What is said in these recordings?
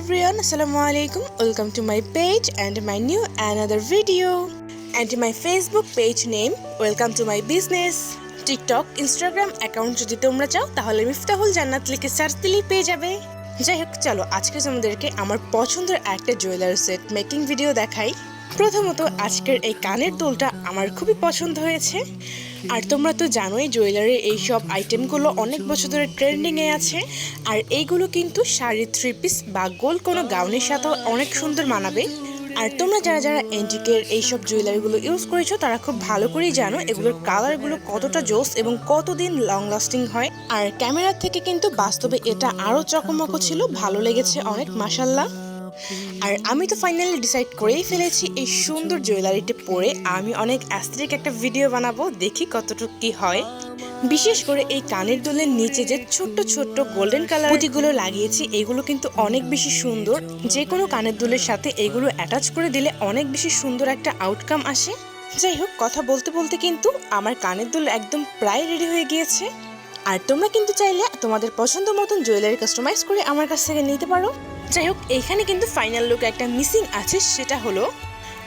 everyone, Assalamualaikum. Welcome to my page and my new another video. And my Facebook page name, welcome to my business. TikTok, Instagram account যদি তোমরা চাও তাহলে মিফতাহুল জান্নাত লিখে search দিলেই পেয়ে যাবে। যাই হোক, চলো আজকে তোমাদেরকে আমার পছন্দের একটা জুয়েলারি সেট মেকিং ভিডিও দেখাই। প্রথমত আজকের এই কানের দুলটা আমার খুবই পছন্দ হয়েছে। আর তোমরা তো জানোই জুয়েলারির এইসব আইটেমগুলো অনেক বছর ধরে ট্রেন্ডিংয়ে আছে। আর এইগুলো কিন্তু শাড়ি, থ্রি পিস বা গোল কোনো গাউনের সাথেও অনেক সুন্দর মানাবে। আর তোমরা যারা যারা এন্টিকের এইসব জুয়েলারিগুলো ইউজ করেছো তারা খুব ভালো করেই জানো এগুলোর কালারগুলো কতটা জোস এবং কতদিন লং লাস্টিং হয়। আর ক্যামেরার থেকে কিন্তু বাস্তবে এটা আরও চকমকো ছিল, ভালো লেগেছে অনেক, মাশাল্লাহ। আর আমি তো ফাইনালি ডিসাইড করেই ফেলেছি এই সুন্দর জুয়েলারিটা পরে আমি অনেক অ্যাস্থেটিক একটা ভিডিও বানাবো, দেখি কতটুকু কি হয়। বিশেষ করে এই কানের দুলের নিচে যে ছোট্ট ছোট্ট গোল্ডেন কালার পুঁতিগুলো লাগিয়েছি এগুলো কিন্তু অনেক বেশি সুন্দর। যে কোনো কানের দুলের সাথে এগুলো অ্যাটাচ করে দিলে অনেক বেশি সুন্দর একটা আউটকাম আসে। যাই হোক, কথা বলতে বলতে কিন্তু আমার কানের দুল একদম প্রায় রেডি হয়ে গিয়েছে। আর তোমরা কিন্তু চাইলে তোমাদের পছন্দ মতন জুয়েলারি কাস্টমাইজ করে আমার কাছ থেকে নিতে পারো। যাই হোক, এইখানে কিন্তু ফাইনাল লুক একটা মিসিং আছে, সেটা হলো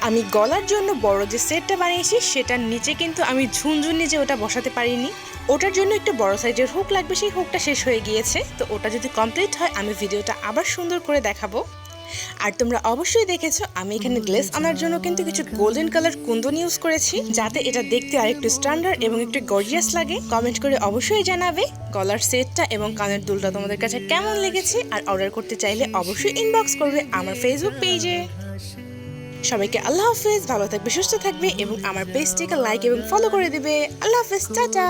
আমি গলার জন্য বড় যে সেটটা বানিয়েছি সেটার নিচে কিন্তু আমি ঝুনঝুনি যে ওটা বসাতে পারিনি। ওটার জন্য একটু বড় সাইজের হুক লাগবে, সেই হুকটা শেষ হয়ে গিয়েছে। তো ওটা যদি কমপ্লিট হয় আমি ভিডিওটা আবার সুন্দর করে দেখাবো। আর তোমরা অবশ্যই দেখেছো আমি এখানে গ্লেস আনার জন্য কিন্তু কিছু গোল্ডেন কালার কুন্দন ইউজ করেছি, যাতে এটা দেখতে আরেকটু স্ট্যান্ডার্ড এবং একটু গর্জিয়াস লাগে। কমেন্ট করে অবশ্যই জানাবে গলার সেটটা এবং কানের দুলটা তোমাদের কাছে কেমন লেগেছে। আর অর্ডার করতে চাইলে অবশ্যই ইনবক্স করবে আমার ফেসবুক পেজে। সবাইকে আল্লাহ হাফেজ, ভালো থাকবে, সুস্থ থাকবে এবং আমার পেজটিকে লাইক এবং ফলো করে দিবে। আল্লাহ হাফেজ, টাটা।